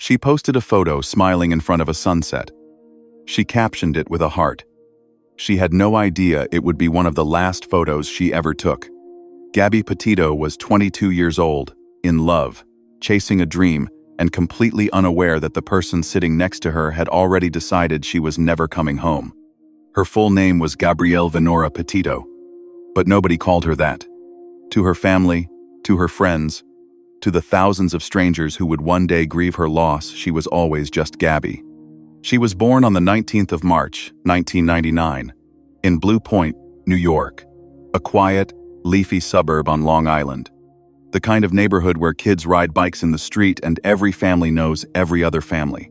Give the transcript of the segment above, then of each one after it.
She posted a photo smiling in front of a sunset. She captioned it with a heart. She had no idea it would be one of the last photos she ever took. Gabby Petito was 22 years old, in love, chasing a dream, and completely unaware that the person sitting next to her had already decided she was never coming home. Her full name was Gabrielle Venora Petito, but nobody called her that. To her family, to her friends, to the thousands of strangers who would one day grieve her loss, she was always just Gabby. She was born on the 19th of March, 1999, in Blue Point, New York, a quiet, leafy suburb on Long Island. The kind of neighborhood where kids ride bikes in the street and every family knows every other family.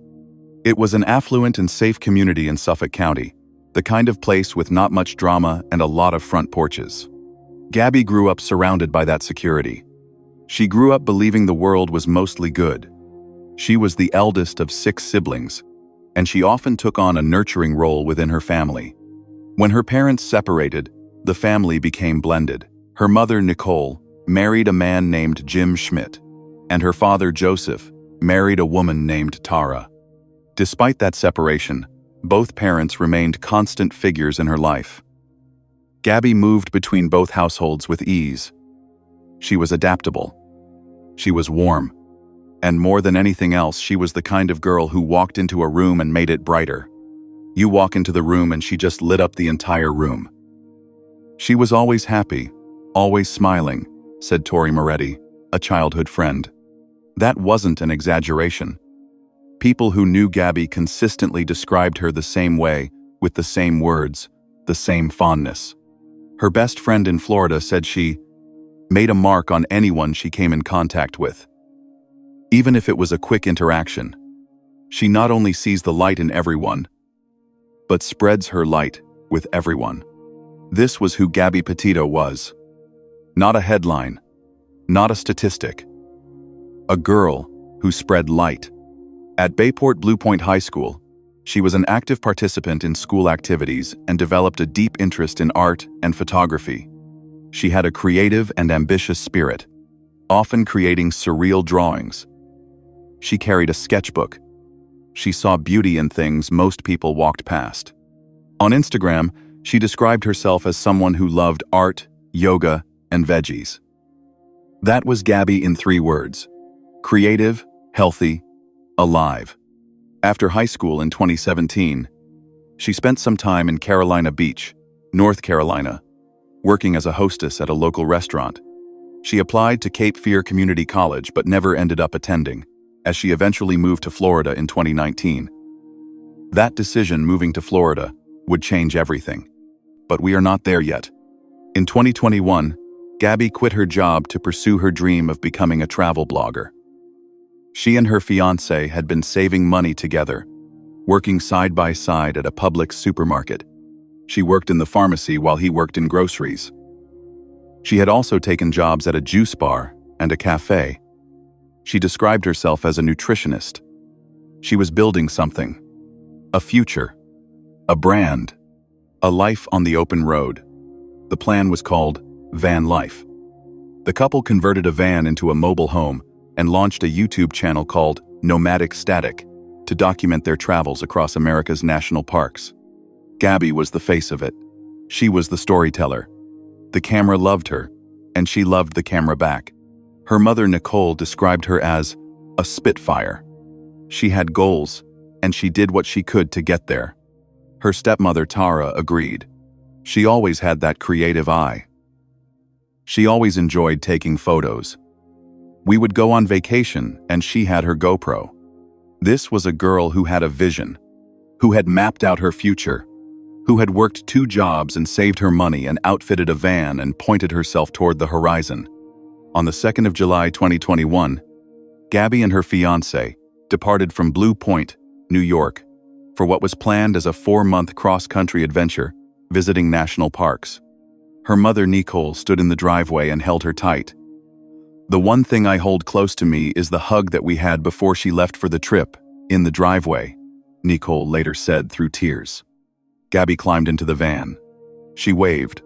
It was an affluent and safe community in Suffolk County, the kind of place with not much drama and a lot of front porches. Gabby grew up surrounded by that security. She grew up believing the world was mostly good. She was the eldest of 6 siblings, and she often took on a nurturing role within her family. When her parents separated, the family became blended. Her mother, Nicole, married a man named Jim Schmidt, and her father, Joseph, married a woman named Tara. Despite that separation, both parents remained constant figures in her life. Gabby moved between both households with ease. She was adaptable. She was warm. And more than anything else, she was the kind of girl who walked into a room and made it brighter. You walk into the room and she just lit up the entire room. She was always happy, always smiling, said Tori Moretti, a childhood friend. That wasn't an exaggeration. People who knew Gabby consistently described her the same way, with the same words, the same fondness. Her best friend in Florida said she made a mark on anyone she came in contact with. Even if it was a quick interaction, she not only sees the light in everyone, but spreads her light with everyone. This was who Gabby Petito was. Not a headline, not a statistic. A girl who spread light. At Bayport Blue Point High School, she was an active participant in school activities and developed a deep interest in art and photography. She had a creative and ambitious spirit, often creating surreal drawings. She carried a sketchbook. She saw beauty in things most people walked past. On Instagram, she described herself as someone who loved art, yoga, and veggies. That was Gabby in 3 words: creative, healthy, alive. After high school in 2017, she spent some time in Carolina Beach, North Carolina, working as a hostess at a local restaurant. She applied to Cape Fear Community College but never ended up attending, as she eventually moved to Florida in 2019. That decision, moving to Florida, would change everything. But we are not there yet. In 2021, Gabby quit her job to pursue her dream of becoming a travel blogger. She and her fiancé had been saving money together, working side by side at a Publix supermarket. She worked in the pharmacy while he worked in groceries. She had also taken jobs at a juice bar and a cafe. She described herself as a nutritionist. She was building something, a future, a brand, a life on the open road. The plan was called Van Life. The couple converted a van into a mobile home and launched a YouTube channel called Nomadic Static to document their travels across America's national parks. Gabby was the face of it. She was the storyteller. The camera loved her, and she loved the camera back. Her mother, Nicole, described her as a spitfire. She had goals, and she did what she could to get there. Her stepmother, Tara, agreed. She always had that creative eye. She always enjoyed taking photos. We would go on vacation, and she had her GoPro. This was a girl who had a vision, who had mapped out her future, who had worked 2 jobs and saved her money and outfitted a van and pointed herself toward the horizon. On the 2nd of July 2021, Gabby and her fiancé departed from Blue Point, New York, for what was planned as a 4-month cross-country adventure, visiting national parks. Her mother, Nicole, stood in the driveway and held her tight. "The one thing I hold close to me is the hug that we had before she left for the trip, in the driveway," Nicole later said through tears. Gabby climbed into the van. She waved.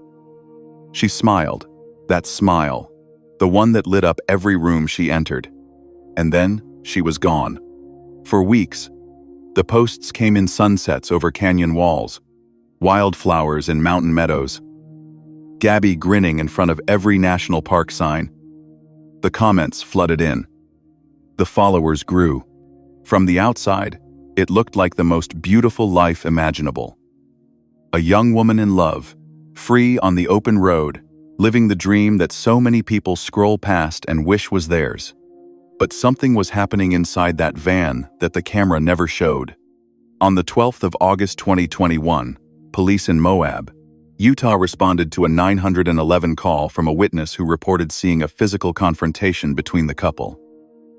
She smiled, that smile, the one that lit up every room she entered. And then she was gone. For weeks, the posts came in sunsets over canyon walls, wildflowers in mountain meadows, Gabby grinning in front of every national park sign. The comments flooded in. The followers grew. From the outside, it looked like the most beautiful life imaginable. A young woman in love, free on the open road, living the dream that so many people scroll past and wish was theirs. But something was happening inside that van that the camera never showed. On the 12th of August 2021, police in Moab, Utah responded to a 911 call from a witness who reported seeing a physical confrontation between the couple.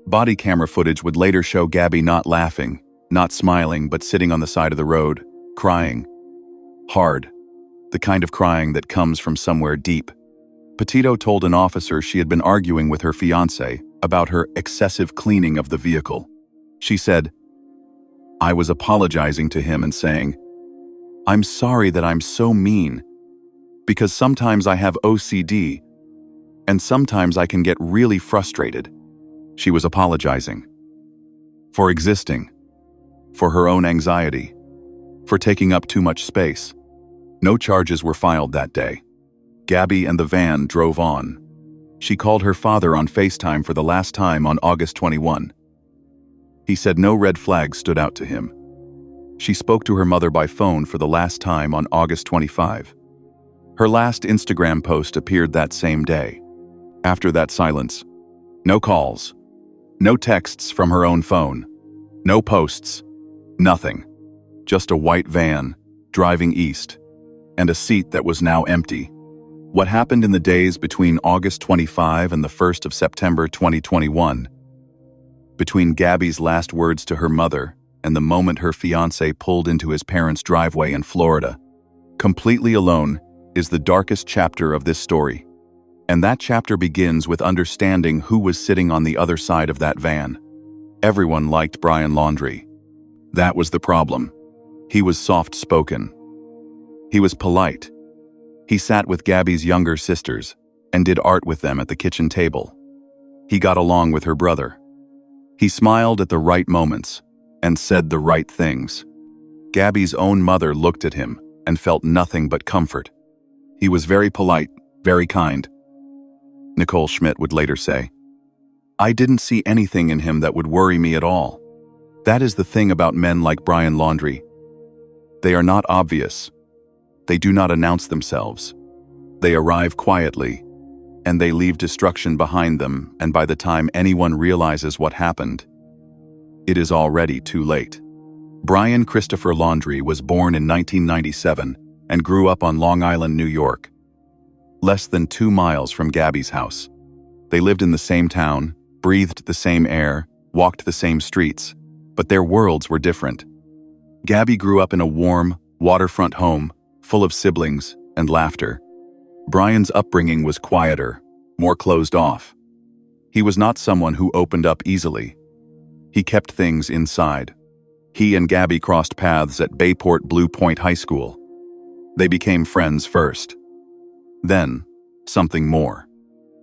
Body camera footage would later show Gabby not laughing, not smiling, but sitting on the side of the road, crying. Hard. The kind of crying that comes from somewhere deep. Petito told an officer she had been arguing with her fiancé about her excessive cleaning of the vehicle. She said, "I was apologizing to him and saying, 'I'm sorry that I'm so mean, because sometimes I have OCD, and sometimes I can get really frustrated.'" She was apologizing. For existing. For her own anxiety. For taking up too much space. No charges were filed that day. Gabby and the van drove on. She called her father on FaceTime for the last time on August 21. He said no red flags stood out to him. She spoke to her mother by phone for the last time on August 25. Her last Instagram post appeared that same day. After that silence, no calls, no texts from her own phone, no posts, nothing. Just a white van, driving east, and a seat that was now empty. What happened in the days between August 25 and the 1st of September 2021? Between Gabby's last words to her mother and the moment her fiancé pulled into his parents' driveway in Florida, completely alone, is the darkest chapter of this story. And that chapter begins with understanding who was sitting on the other side of that van. Everyone liked Brian Laundrie. That was the problem. He was soft-spoken. He was polite. He sat with Gabby's younger sisters and did art with them at the kitchen table. He got along with her brother. He smiled at the right moments and said the right things. Gabby's own mother looked at him and felt nothing but comfort. He was very polite, very kind. Nicole Schmidt would later say, "I didn't see anything in him that would worry me at all." That is the thing about men like Brian Laundrie. They are not obvious. They do not announce themselves. They arrive quietly, and they leave destruction behind them, and by the time anyone realizes what happened, it is already too late. Brian Christopher Laundrie was born in 1997 and grew up on Long Island, New York, less than 2 miles from Gabby's house. They lived in the same town, breathed the same air, walked the same streets, but their worlds were different. Gabby grew up in a warm, waterfront home, full of siblings and laughter. Brian's upbringing was quieter, more closed off. He was not someone who opened up easily. He kept things inside. He and Gabby crossed paths at Bayport Blue Point High School. They became friends first. Then, something more.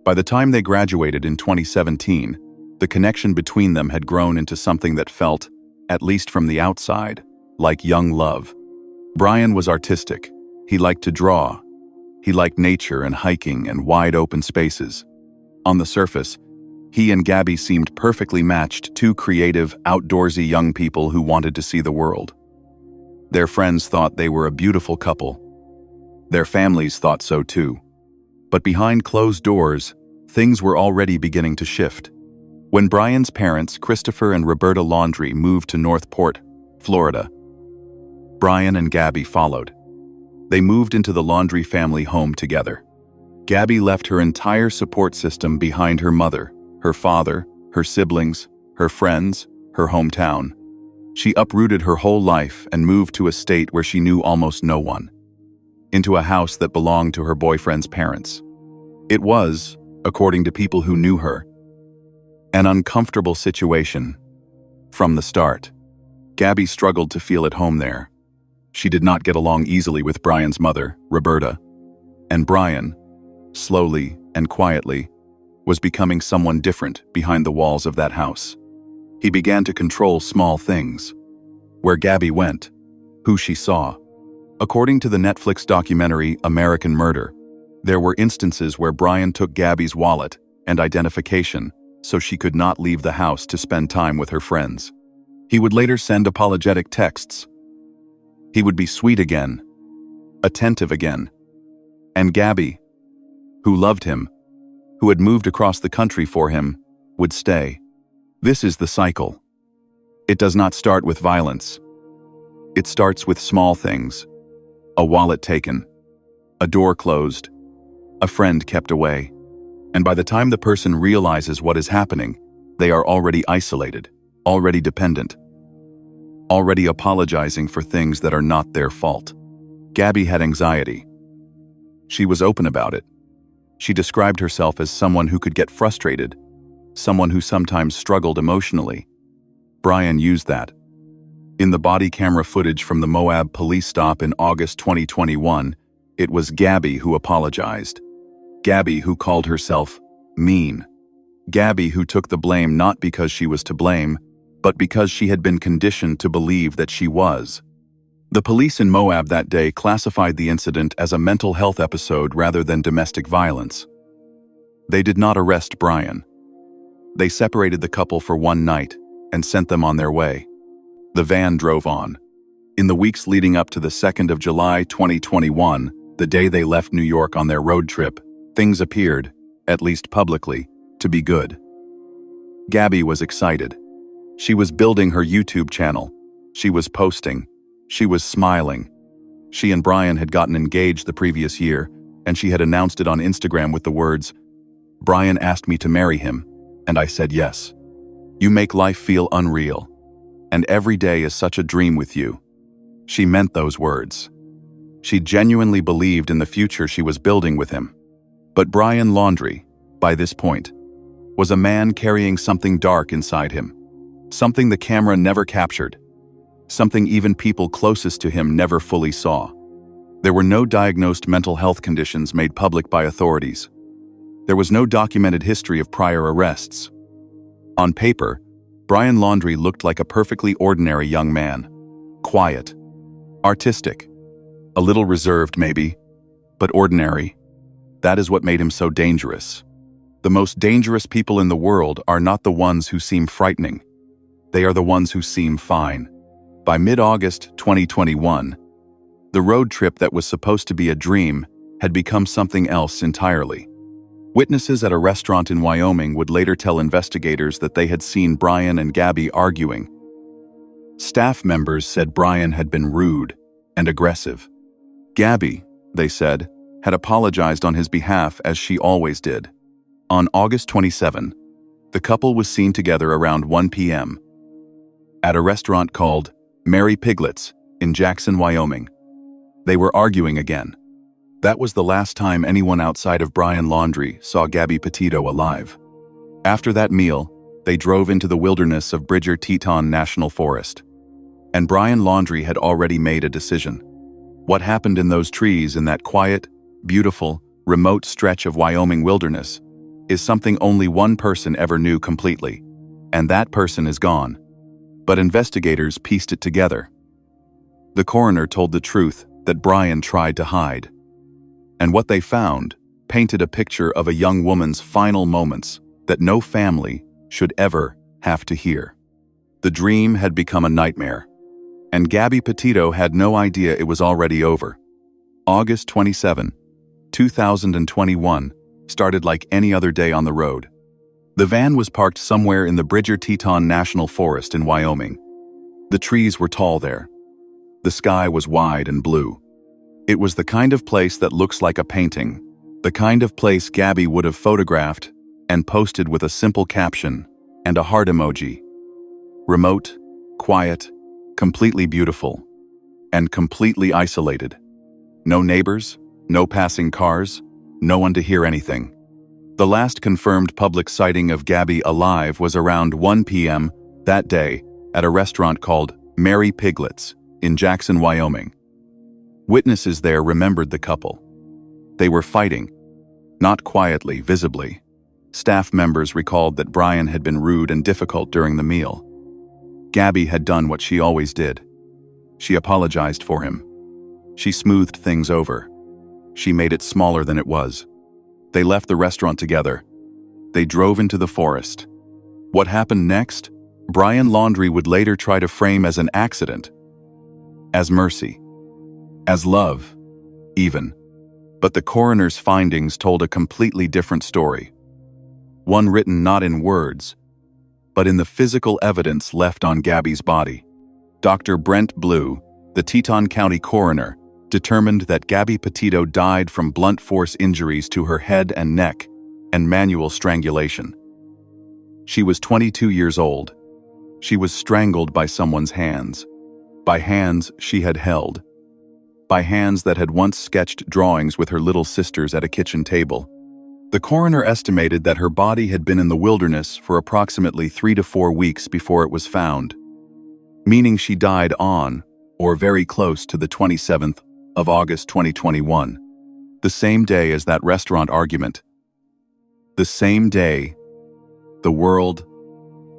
By the time they graduated in 2017, the connection between them had grown into something that felt, at least from the outside, like young love. Brian was artistic. He liked to draw. He liked nature and hiking and wide open spaces. On the surface, he and Gabby seemed perfectly matched, two creative, outdoorsy young people who wanted to see the world. Their friends thought they were a beautiful couple. Their families thought so too. But behind closed doors, things were already beginning to shift. When Brian's parents, Christopher and Roberta Laundrie, moved to Northport, Florida, Brian and Gabby followed. They moved into the Laundrie family home together. Gabby left her entire support system behind: her mother, her father, her siblings, her friends, her hometown. She uprooted her whole life and moved to a state where she knew almost no one, into a house that belonged to her boyfriend's parents. It was, according to people who knew her, an uncomfortable situation from the start. Gabby struggled to feel at home there. She did not get along easily with Brian's mother, Roberta, and Brian, slowly and quietly, was becoming someone different behind the walls of that house. He began to control small things. Where Gabby went, who she saw. According to the Netflix documentary American Murder, there were instances where Brian took Gabby's wallet and identification so she could not leave the house to spend time with her friends. He would later send apologetic texts. He would be sweet again, attentive again. And Gabby, who loved him, who had moved across the country for him, would stay. This is the cycle. It does not start with violence. It starts with small things. A wallet taken, a door closed, a friend kept away. And by the time the person realizes what is happening, they are already isolated, already dependent, already apologizing for things that are not their fault. Gabby had anxiety. She was open about it. She described herself as someone who could get frustrated, someone who sometimes struggled emotionally. Brian used that. In the body camera footage from the Moab police stop in August 2021, it was Gabby who apologized. Gabby who called herself mean. Gabby who took the blame not because she was to blame, but because she had been conditioned to believe that she was. The police in Moab that day classified the incident as a mental health episode rather than domestic violence. They did not arrest Brian. They separated the couple for one night and sent them on their way. The van drove on. In the weeks leading up to the 2nd of July 2021, the day they left New York on their road trip, things appeared, at least publicly, to be good. Gabby was excited. She was building her YouTube channel. She was posting. She was smiling. She and Brian had gotten engaged the previous year, and she had announced it on Instagram with the words, "Brian asked me to marry him, and I said yes. You make life feel unreal. And every day is such a dream with you." She meant those words. She genuinely believed in the future she was building with him. But Brian Laundrie, by this point, was a man carrying something dark inside him. Something the camera never captured. Something even people closest to him never fully saw. There were no diagnosed mental health conditions made public by authorities. There was no documented history of prior arrests. On paper, Brian Laundrie looked like a perfectly ordinary young man. Quiet. Artistic. A little reserved, maybe, but ordinary. That is what made him so dangerous. The most dangerous people in the world are not the ones who seem frightening. They are the ones who seem fine. By mid-August 2021, the road trip that was supposed to be a dream had become something else entirely. Witnesses at a restaurant in Wyoming would later tell investigators that they had seen Brian and Gabby arguing. Staff members said Brian had been rude and aggressive. Gabby, they said, had apologized on his behalf as she always did. On August 27, the couple was seen together around 1 p.m. at a restaurant called Mary Piglet's in Jackson, Wyoming. They were arguing again. That was the last time anyone outside of Brian Laundrie saw Gabby Petito alive. After that meal, they drove into the wilderness of Bridger Teton National Forest. And Brian Laundrie had already made a decision. What happened in those trees in that quiet, beautiful, remote stretch of Wyoming wilderness is something only one person ever knew completely, and that person is gone. But investigators pieced it together. The coroner told the truth that Brian tried to hide. And what they found painted a picture of a young woman's final moments that no family should ever have to hear. The dream had become a nightmare, and Gabby Petito had no idea it was already over. August 27, 2021 started like any other day on the road. The van was parked somewhere in the Bridger Teton National Forest in Wyoming. The trees were tall there. The sky was wide and blue. It was the kind of place that looks like a painting, the kind of place Gabby would have photographed and posted with a simple caption and a heart emoji. Remote, quiet, completely beautiful, and completely isolated. No neighbors, no passing cars, no one to hear anything. The last confirmed public sighting of Gabby alive was around 1 p.m. that day at a restaurant called Mary Piglet's in Jackson, Wyoming. Witnesses there remembered the couple. They were fighting, not quietly, visibly. Staff members recalled that Brian had been rude and difficult during the meal. Gabby had done what she always did. She apologized for him. She smoothed things over. She made it smaller than it was. They left the restaurant together. They drove into the forest. What happened next? Brian Laundrie would later try to frame as an accident, as mercy, as love, even. But the coroner's findings told a completely different story. One written not in words, but in the physical evidence left on Gabby's body. Dr. Brent Blue, the Teton County coroner, determined that Gabby Petito died from blunt force injuries to her head and neck and manual strangulation. She was 22 years old. She was strangled by someone's hands, by hands she had held, by hands that had once sketched drawings with her little sisters at a kitchen table. The coroner estimated that her body had been in the wilderness for approximately 3 to 4 weeks before it was found, meaning she died on, or very close to the 27th of August 2021, the same day as that restaurant argument. The same day the world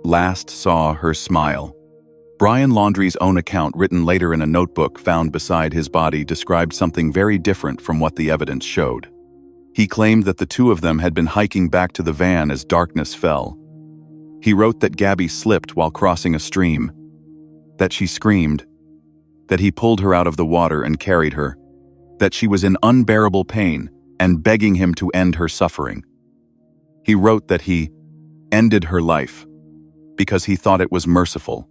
last saw her smile. Brian Laundrie's own account, written later in a notebook found beside his body, described something very different from what the evidence showed. He claimed that the two of them had been hiking back to the van as darkness fell. He wrote that Gabby slipped while crossing a stream, that she screamed, that he pulled her out of the water and carried her, that she was in unbearable pain and begging him to end her suffering. He wrote that he ended her life because he thought it was merciful,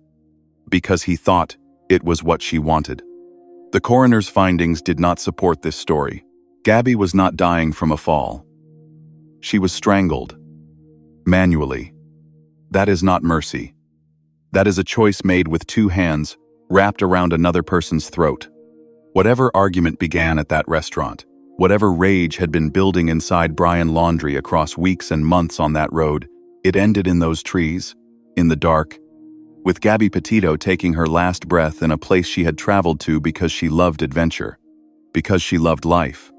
because he thought it was what she wanted. The coroner's findings did not support this story. Gabby was not dying from a fall. She was strangled, manually. That is not mercy. That is a choice made with two hands wrapped around another person's throat. Whatever argument began at that restaurant, whatever rage had been building inside Brian Laundrie across weeks and months on that road, it ended in those trees, in the dark, with Gabby Petito taking her last breath in a place she had traveled to because she loved adventure, because she loved life,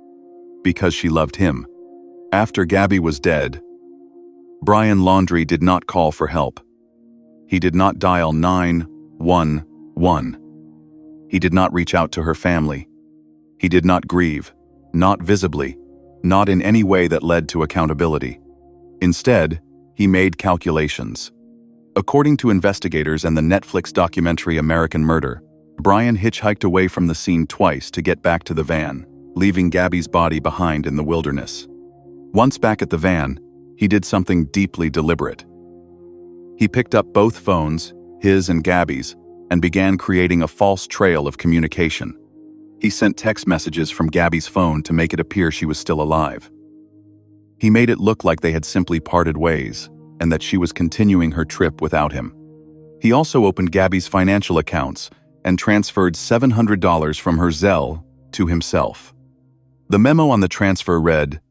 because she loved him. After Gabby was dead, Brian Laundrie did not call for help. He did not dial 911. He did not reach out to her family. He did not grieve, not visibly, not in any way that led to accountability. Instead, he made calculations. According to investigators and the Netflix documentary American Murder, Brian hitchhiked away from the scene twice to get back to the van, leaving Gabby's body behind in the wilderness. Once back at the van, he did something deeply deliberate. He picked up both phones, his and Gabby's, and began creating a false trail of communication. He sent text messages from Gabby's phone to make it appear she was still alive. He made it look like they had simply parted ways, and that she was continuing her trip without him. He also opened Gabby's financial accounts and transferred $700 from her Zelle to himself. The memo on the transfer read,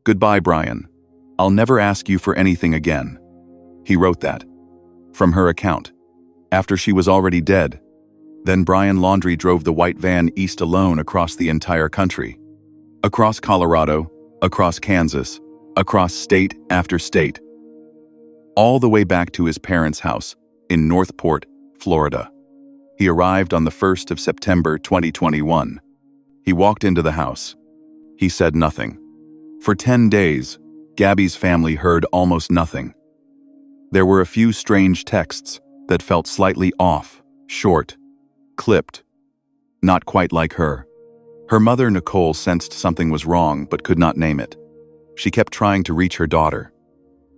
"Goodbye, Brian. I'll never ask you for anything again." He wrote that from her account, after she was already dead. Then Brian Laundrie drove the white van east alone across the entire country. Across Colorado, across Kansas, across state after state, all the way back to his parents' house in Northport, Florida. He arrived on the 1st of September 2021. He walked into the house. He said nothing. For 10 days, Gabby's family heard almost nothing. There were a few strange texts that felt slightly off, short, clipped, not quite like her. Her mother, Nicole, sensed something was wrong but could not name it. She kept trying to reach her daughter.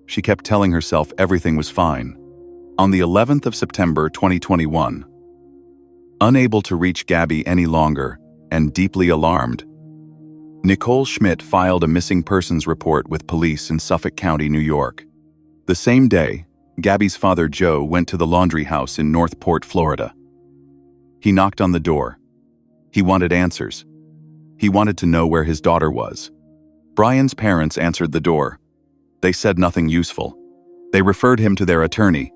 She kept telling herself everything was fine. On the 11th of September 2021, unable to reach Gabby any longer and deeply alarmed, Nicole Schmidt filed a missing persons report with police in Suffolk County, New York. The same day, Gabby's father, Joe, went to the Laundrie house in Northport, Florida. He knocked on the door. He wanted answers. He wanted to know where his daughter was. Brian's parents answered the door. They said nothing useful. They referred him to their attorney.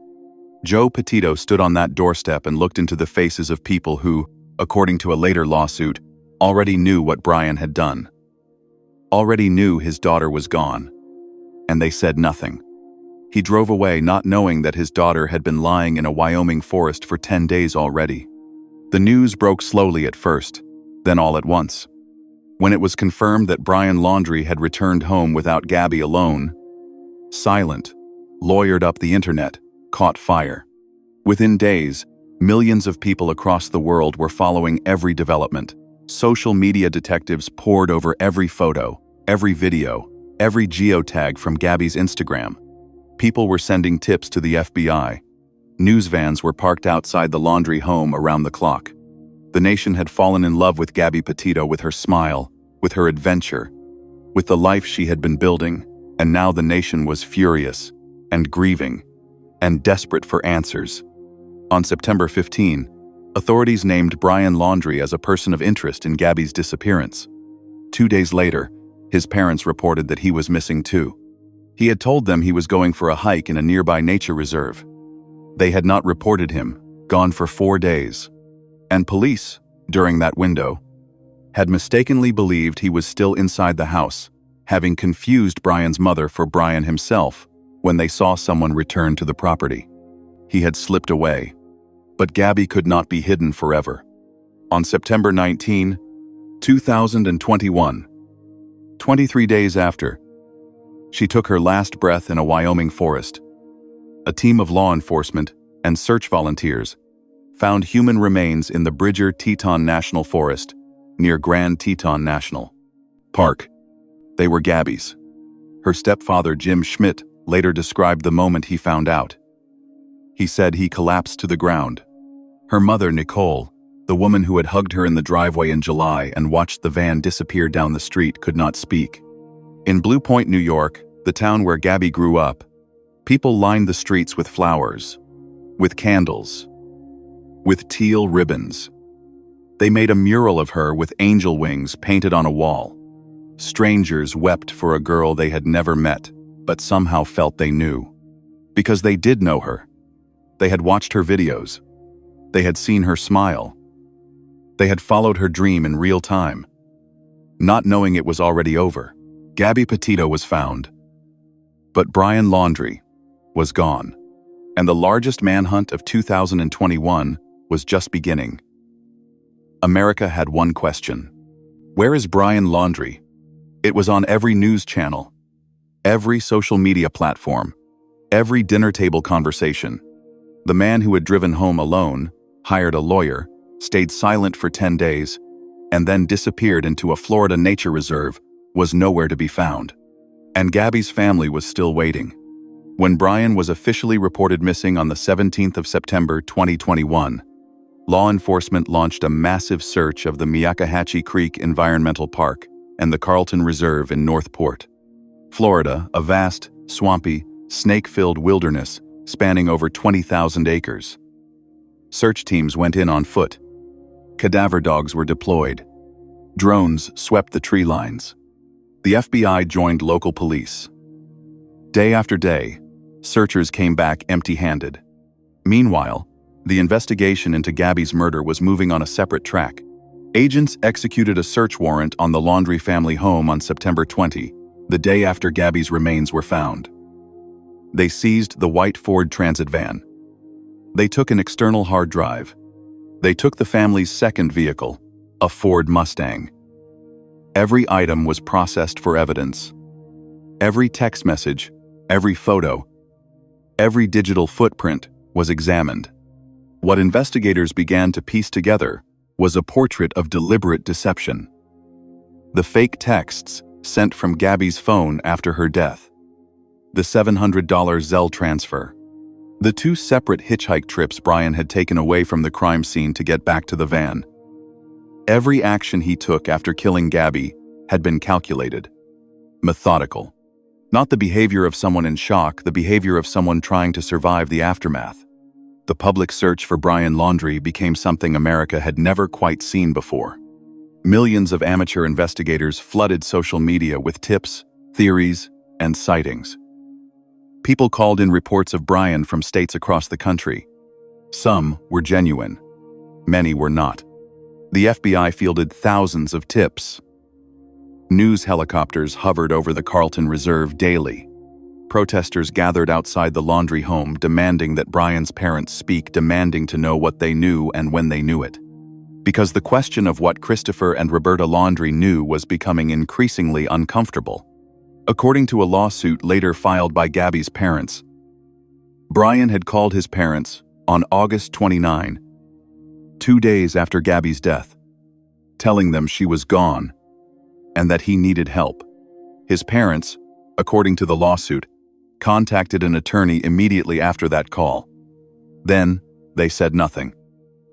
Joe Petito stood on that doorstep and looked into the faces of people who, according to a later lawsuit, already knew what Brian had done. Already knew his daughter was gone. And they said nothing. He drove away not knowing that his daughter had been lying in a Wyoming forest for 10 days already. The news broke slowly at first, then all at once. When it was confirmed that Brian Laundrie had returned home without Gabby alone, silent, lawyered up the internet, caught fire. Within days, millions of people across the world were following every development. Social media detectives pored over every photo, every video, every geotag from Gabby's Instagram. People were sending tips to the FBI. News vans were parked outside the Laundrie home around the clock. The nation had fallen in love with Gabby Petito, with her smile, with her adventure, with the life she had been building, and now the nation was furious and grieving and desperate for answers. On September 15, authorities named Brian Laundrie as a person of interest in Gabby's disappearance. 2 days later, his parents reported that he was missing too. He had told them he was going for a hike in a nearby nature reserve. They had not reported him, gone for 4 days. And police, during that window, had mistakenly believed he was still inside the house, having confused Brian's mother for Brian himself when they saw someone return to the property. He had slipped away. But Gabby could not be hidden forever. On September 19, 2021, 23 days after, she took her last breath in a Wyoming forest. A team of law enforcement and search volunteers found human remains in the Bridger Teton National Forest near Grand Teton National Park. They were Gabby's. Her stepfather, Jim Schmidt, later described the moment he found out. He said he collapsed to the ground. Her mother, Nicole, the woman who had hugged her in the driveway in July and watched the van disappear down the street, could not speak. In Blue Point, New York, the town where Gabby grew up, people lined the streets with flowers, with candles, with teal ribbons. They made a mural of her with angel wings painted on a wall. Strangers wept for a girl they had never met, but somehow felt they knew. Because they did know her. They had watched her videos. They had seen her smile. They had followed her dream in real time. Not knowing it was already over, Gabby Petito was found. But Brian Laundrie was gone. And the largest manhunt of 2021 was just beginning. America had one question. Where is Brian Laundrie? It was on every news channel, every social media platform, every dinner table conversation. The man who had driven home alone, hired a lawyer, stayed silent for 10 days, and then disappeared into a Florida nature reserve, was nowhere to be found. And Gabby's family was still waiting. When Brian was officially reported missing on the 17th of September 2021, law enforcement launched a massive search of the Myakkahatchee Creek Environmental Park and the Carlton Reserve in Northport, Florida, a vast, swampy, snake-filled wilderness spanning over 20,000 acres. Search teams went in on foot. Cadaver dogs were deployed. Drones swept the tree lines. The FBI joined local police. Day after day, searchers came back empty-handed. Meanwhile, the investigation into Gabby's murder was moving on a separate track. Agents executed a search warrant on the Laundrie family home on September 20, the day after Gabby's remains were found. They seized the white Ford Transit van. They took an external hard drive. They took the family's second vehicle, a Ford Mustang. Every item was processed for evidence. Every text message, every photo, every digital footprint was examined. What investigators began to piece together was a portrait of deliberate deception. The fake texts sent from Gabby's phone after her death. The $700 Zelle transfer. The 2 separate hitchhike trips Brian had taken away from the crime scene to get back to the van. Every action he took after killing Gabby had been calculated, methodical. Not the behavior of someone in shock, the behavior of someone trying to survive the aftermath. The public search for Brian Laundrie became something America had never quite seen before. Millions of amateur investigators flooded social media with tips, theories, and sightings. People called in reports of Brian from states across the country. Some were genuine. Many were not. The FBI fielded thousands of tips. News helicopters hovered over the Carlton Reserve daily. Protesters gathered outside the laundry home demanding that Brian's parents speak, demanding to know what they knew and when they knew it. Because the question of what Christopher and Roberta Laundrie knew was becoming increasingly uncomfortable. According to a lawsuit later filed by Gabby's parents, Brian had called his parents on August 29, 2 days after Gabby's death, telling them she was gone and that he needed help. His parents, according to the lawsuit, contacted an attorney immediately after that call. Then, they said nothing.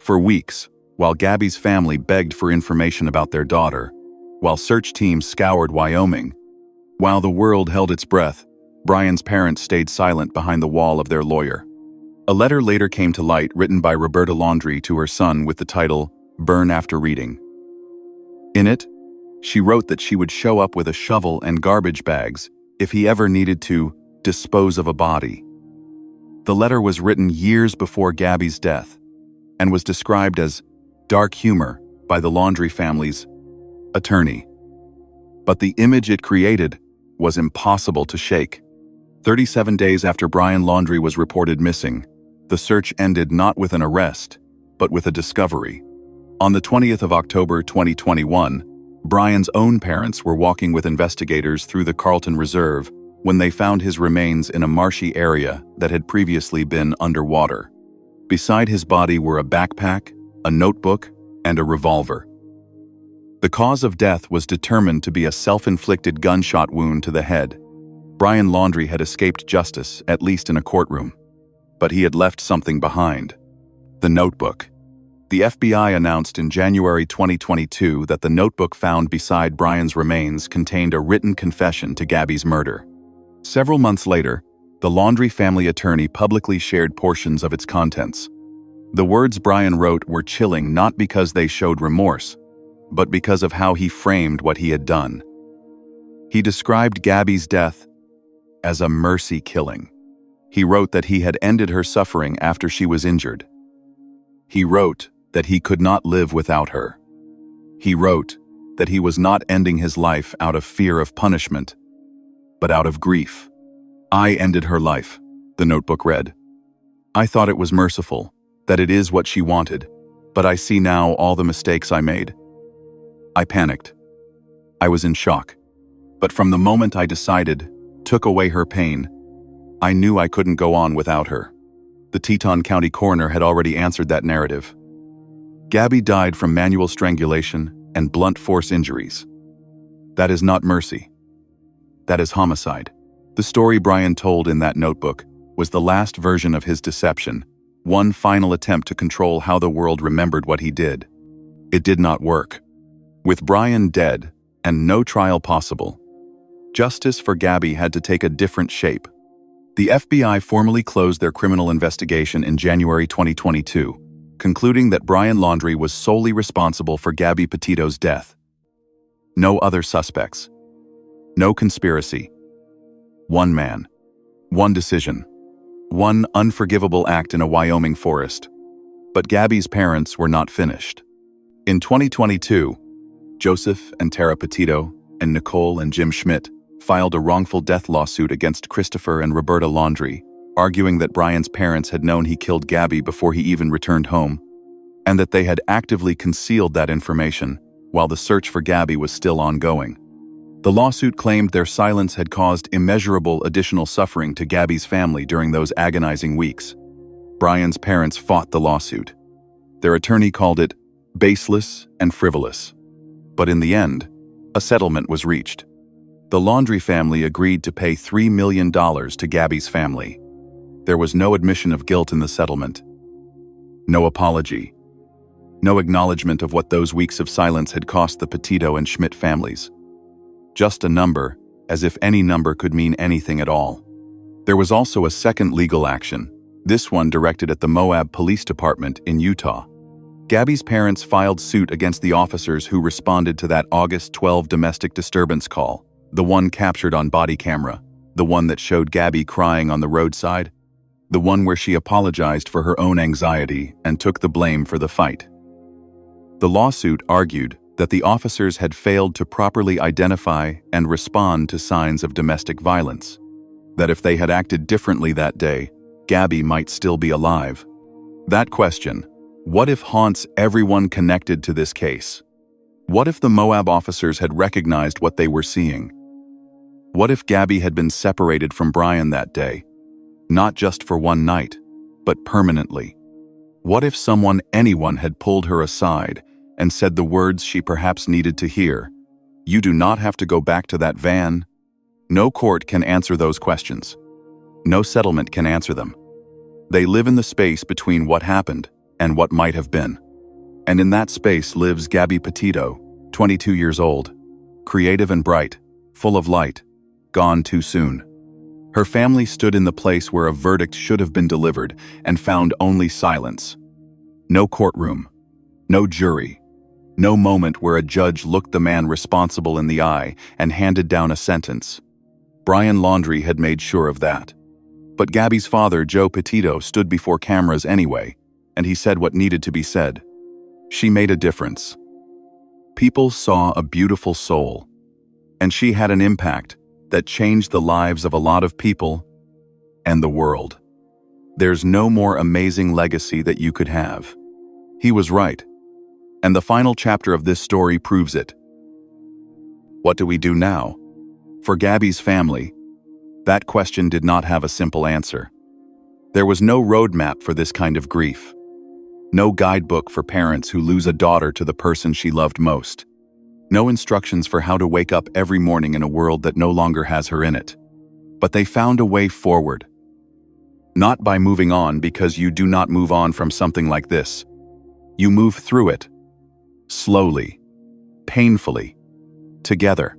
For weeks, while Gabby's family begged for information about their daughter, while search teams scoured Wyoming, while the world held its breath, Brian's parents stayed silent behind the wall of their lawyer. A letter later came to light written by Roberta Laundrie to her son with the title, "Burn After Reading." In it, she wrote that she would show up with a shovel and garbage bags if he ever needed to dispose of a body. The letter was written years before Gabby's death and was described as dark humor by the Laundrie family's attorney. But the image it created was impossible to shake. 37 days after Brian Laundrie was reported missing, the search ended not with an arrest, but with a discovery. On the 20th of October 2021, Brian's own parents were walking with investigators through the Carlton Reserve when they found his remains in a marshy area that had previously been underwater. Beside his body were a backpack, a notebook, and a revolver. The cause of death was determined to be a self-inflicted gunshot wound to the head. Brian Laundrie had escaped justice, at least in a courtroom. But he had left something behind: the notebook. The FBI announced in January 2022 that the notebook found beside Brian's remains contained a written confession to Gabby's murder. Several months later, the Laundrie family attorney publicly shared portions of its contents. The words Brian wrote were chilling not because they showed remorse, but because of how he framed what he had done. He described Gabby's death as a mercy killing. He wrote that he had ended her suffering after she was injured. He wrote that he could not live without her. He wrote that he was not ending his life out of fear of punishment, but out of grief. "I ended her life," the notebook read. "I thought it was merciful, that it is what she wanted, but I see now all the mistakes I made. I panicked. I was in shock. But from the moment I decided, took away her pain, I knew I couldn't go on without her." The Teton County coroner had already answered that narrative. Gabby died from manual strangulation and blunt force injuries. That is not mercy. That is homicide. The story Brian told in that notebook was the last version of his deception, one final attempt to control how the world remembered what he did. It did not work. With Brian dead and no trial possible, justice for Gabby had to take a different shape. The FBI formally closed their criminal investigation in January 2022, concluding that Brian Laundrie was solely responsible for Gabby Petito's death. No other suspects. No conspiracy. One man. One decision. One unforgivable act in a Wyoming forest. But Gabby's parents were not finished. In 2022, Joseph and Tara Petito and Nicole and Jim Schmidt filed a wrongful death lawsuit against Christopher and Roberta Laundrie, arguing that Brian's parents had known he killed Gabby before he even returned home, and that they had actively concealed that information while the search for Gabby was still ongoing. The lawsuit claimed their silence had caused immeasurable additional suffering to Gabby's family during those agonizing weeks. Brian's parents fought the lawsuit. Their attorney called it baseless and frivolous. But in the end, a settlement was reached. The Laundrie family agreed to pay $3 million to Gabby's family. There was no admission of guilt in the settlement. No apology. No acknowledgement of what those weeks of silence had cost the Petito and Schmidt families. Just a number, as if any number could mean anything at all. There was also a second legal action, this one directed at the Moab Police Department in Utah. Gabby's parents filed suit against the officers who responded to that August 12 domestic disturbance call, the one captured on body camera, the one that showed Gabby crying on the roadside, the one where she apologized for her own anxiety and took the blame for the fight. The lawsuit argued that the officers had failed to properly identify and respond to signs of domestic violence. That if they had acted differently that day, Gabby might still be alive. That question, what if, haunts everyone connected to this case? What if the Moab officers had recognized what they were seeing? What if Gabby had been separated from Brian that day? Not just for one night, but permanently. What if anyone had pulled her aside and said the words she perhaps needed to hear? You do not have to go back to that van. No court can answer those questions. No settlement can answer them. They live in the space between what happened and what might have been. And in that space lives Gabby Petito, 22 years old, creative and bright, full of light, gone too soon. Her family stood in the place where a verdict should have been delivered and found only silence. No courtroom, no jury, no moment where a judge looked the man responsible in the eye and handed down a sentence. Brian Laundrie had made sure of that. But Gabby's father, Joe Petito, stood before cameras anyway, and he said what needed to be said. She made a difference. People saw a beautiful soul, and she had an impact that changed the lives of a lot of people and the world. There's no more amazing legacy that you could have. He was right, and the final chapter of this story proves it. What do we do now? For Gabby's family, that question did not have a simple answer. There was no roadmap for this kind of grief. No guidebook for parents who lose a daughter to the person she loved most. No instructions for how to wake up every morning in a world that no longer has her in it. But they found a way forward. Not by moving on, because you do not move on from something like this. You move through it. Slowly. Painfully. Together.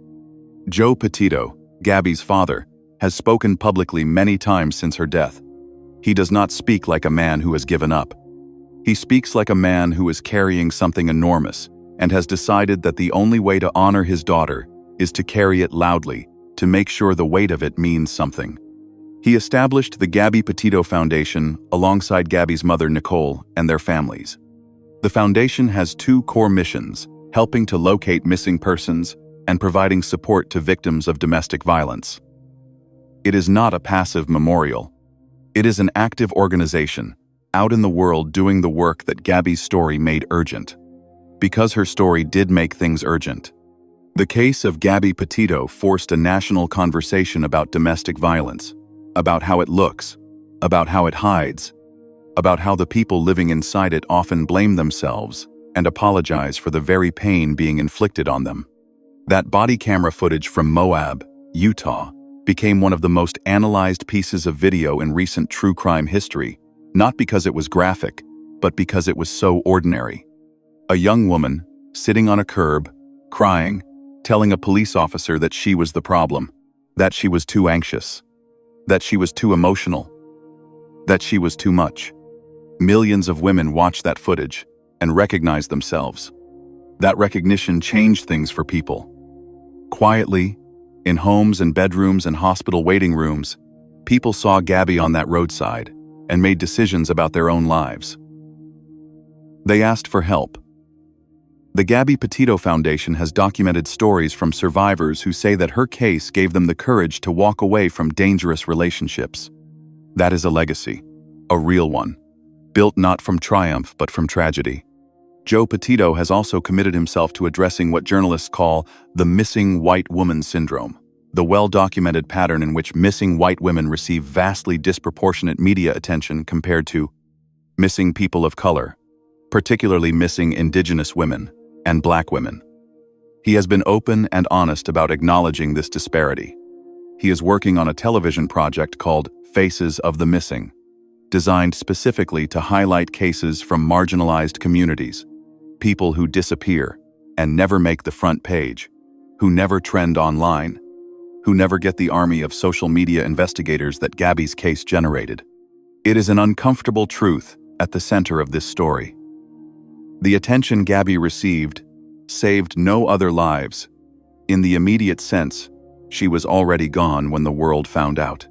Joe Petito, Gabby's father, has spoken publicly many times since her death. He does not speak like a man who has given up. He speaks like a man who is carrying something enormous and has decided that the only way to honor his daughter is to carry it loudly, to make sure the weight of it means something. He established the Gabby Petito Foundation alongside Gabby's mother, Nicole, and their families. The foundation has two core missions: helping to locate missing persons and providing support to victims of domestic violence. It is not a passive memorial. It is an active organization, out in the world doing the work that Gabby's story made urgent. Because her story did make things urgent. The case of Gabby Petito forced a national conversation about domestic violence, about how it looks, about how it hides, about how the people living inside it often blame themselves and apologize for the very pain being inflicted on them. That body camera footage from Moab, Utah, became one of the most analyzed pieces of video in recent true crime history, not because it was graphic, but because it was so ordinary. A young woman, sitting on a curb, crying, telling a police officer that she was the problem, that she was too anxious, that she was too emotional, that she was too much. Millions of women watched that footage and recognized themselves. That recognition changed things for people. Quietly, in homes and bedrooms and hospital waiting rooms, people saw Gabby on that roadside and made decisions about their own lives. They asked for help. The Gabby Petito Foundation has documented stories from survivors who say that her case gave them the courage to walk away from dangerous relationships. That is a legacy, a real one, built not from triumph but from tragedy. Joe Petito has also committed himself to addressing what journalists call the missing white woman syndrome, the well-documented pattern in which missing white women receive vastly disproportionate media attention compared to missing people of color, particularly missing Indigenous women and Black women. He has been open and honest about acknowledging this disparity. He is working on a television project called Faces of the Missing, designed specifically to highlight cases from marginalized communities, people who disappear and never make the front page, who never trend online, who never get the army of social media investigators that Gabby's case generated. It is an uncomfortable truth at the center of this story. The attention Gabby received saved no other lives. In the immediate sense, she was already gone when the world found out.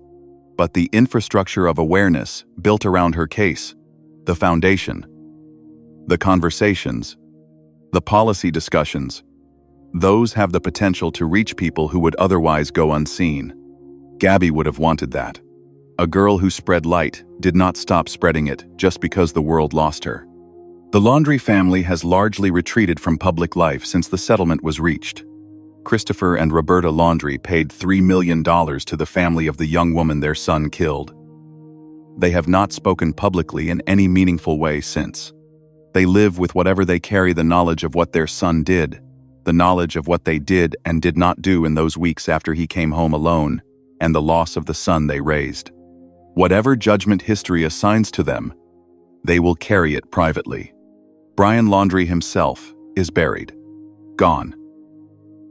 But the infrastructure of awareness built around her case, the foundation, the conversations, the policy discussions, those have the potential to reach people who would otherwise go unseen. Gabby would have wanted that. A girl who spread light did not stop spreading it just because the world lost her. The Laundrie family has largely retreated from public life since the settlement was reached. Christopher and Roberta Laundrie paid $3 million to the family of the young woman their son killed. They have not spoken publicly in any meaningful way since. They live with whatever they carry: the knowledge of what their son did, the knowledge of what they did and did not do in those weeks after he came home alone, and the loss of the son they raised. Whatever judgment history assigns to them, they will carry it privately. Brian Laundrie himself is buried. Gone.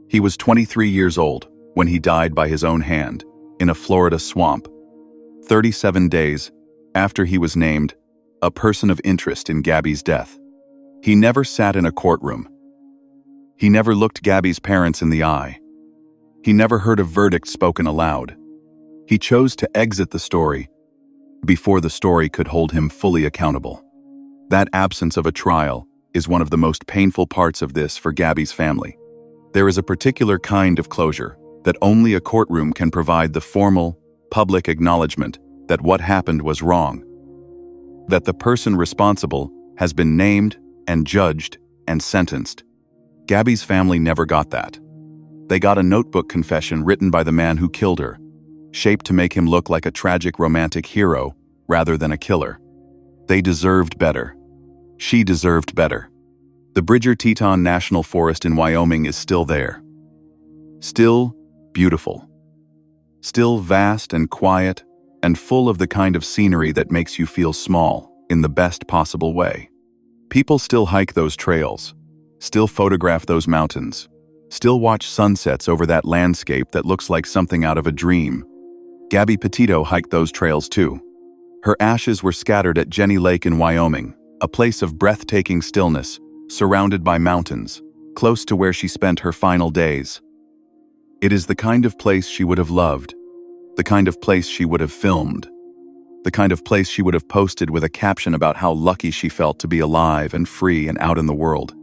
He was 23 years old when he died by his own hand in a Florida swamp, 37 days after he was named a person of interest in Gabby's death. He never sat in a courtroom. He never looked Gabby's parents in the eye. He never heard a verdict spoken aloud. He chose to exit the story before the story could hold him fully accountable. That absence of a trial is one of the most painful parts of this for Gabby's family. There is a particular kind of closure that only a courtroom can provide: the formal, public acknowledgement that what happened was wrong, that the person responsible has been named and judged and sentenced. Gabby's family never got that. They got a notebook confession written by the man who killed her, shaped to make him look like a tragic romantic hero rather than a killer. They deserved better. She deserved better. The Bridger-Teton National Forest in Wyoming is still there. Still beautiful. Still vast and quiet and full of the kind of scenery that makes you feel small in the best possible way. People still hike those trails, still photograph those mountains, still watch sunsets over that landscape that looks like something out of a dream. Gabby Petito hiked those trails too. Her ashes were scattered at Jenny Lake in Wyoming, a place of breathtaking stillness, surrounded by mountains, close to where she spent her final days. It is the kind of place she would have loved, the kind of place she would have filmed, the kind of place she would have posted with a caption about how lucky she felt to be alive and free and out in the world.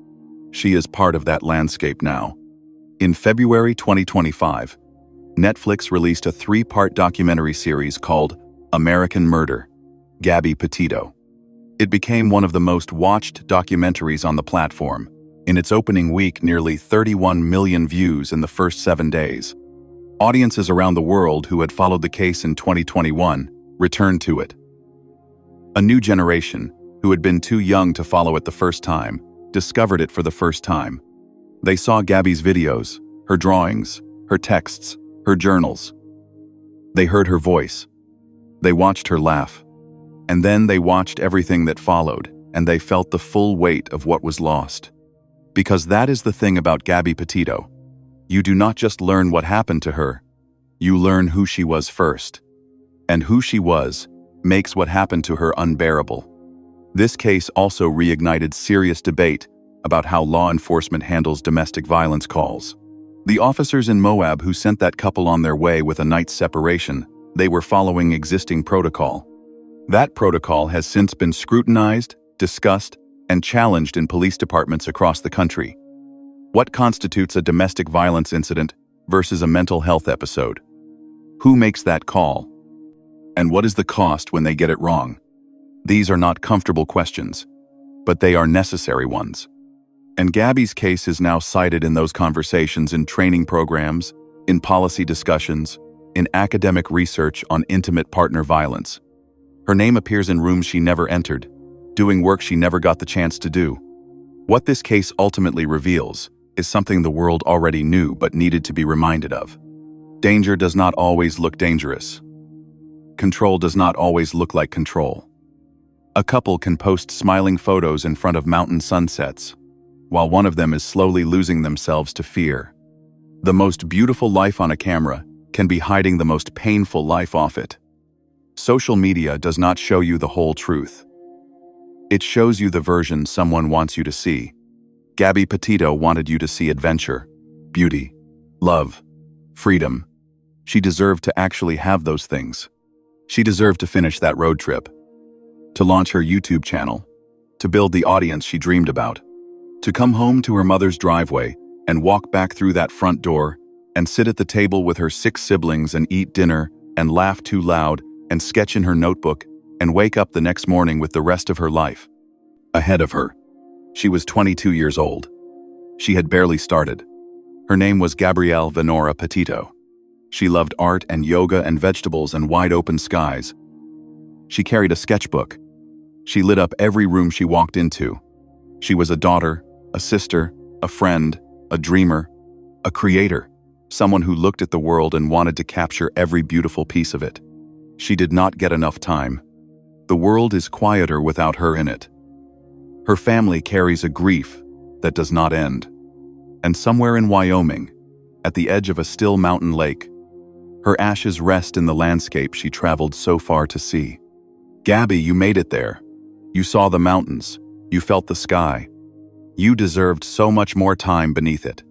She is part of that landscape now. In February 2025, Netflix released a 3-part documentary series called American Murder, Gabby Petito. It became one of the most watched documentaries on the platform. In its opening week, nearly 31 million views in the first 7 days. Audiences around the world who had followed the case in 2021 returned to it. A new generation, who had been too young to follow it the first time, discovered it for the first time. They saw Gabby's videos, her drawings, her texts, her journals. They heard her voice. They watched her laugh. And then they watched everything that followed, and they felt the full weight of what was lost. Because that is the thing about Gabby Petito. You do not just learn what happened to her, you learn who she was first. And who she was makes what happened to her unbearable. This case also reignited serious debate about how law enforcement handles domestic violence calls. The officers in Moab who sent that couple on their way with a night's separation, they were following existing protocol. That protocol has since been scrutinized, discussed, and challenged in police departments across the country. What constitutes a domestic violence incident versus a mental health episode? Who makes that call? And what is the cost when they get it wrong? These are not comfortable questions, but they are necessary ones. And Gabby's case is now cited in those conversations in training programs, in policy discussions, in academic research on intimate partner violence. Her name appears in rooms she never entered, doing work she never got the chance to do. What this case ultimately reveals is something the world already knew but needed to be reminded of. Danger does not always look dangerous. Control does not always look like control. A couple can post smiling photos in front of mountain sunsets, while one of them is slowly losing themselves to fear. The most beautiful life on a camera can be hiding the most painful life off it. Social media does not show you the whole truth. It shows you the version someone wants you to see. Gabby Petito wanted you to see adventure, beauty, love, freedom. She deserved to actually have those things. She deserved to finish that road trip, to launch her YouTube channel, to build the audience she dreamed about, to come home to her mother's driveway and walk back through that front door and sit at the table with her 6 siblings and eat dinner and laugh too loud and sketch in her notebook and wake up the next morning with the rest of her life ahead of her. She was 22 years old. She had barely started. Her name was Gabrielle Venora Petito. She loved art and yoga and vegetables and wide-open skies. She carried a sketchbook. She lit up every room she walked into. She was a daughter, a sister, a friend, a dreamer, a creator, someone who looked at the world and wanted to capture every beautiful piece of it. She did not get enough time. The world is quieter without her in it. Her family carries a grief that does not end. And somewhere in Wyoming, at the edge of a still mountain lake, her ashes rest in the landscape she traveled so far to see. Gabby, you made it there. You saw the mountains. You felt the sky. You deserved so much more time beneath it.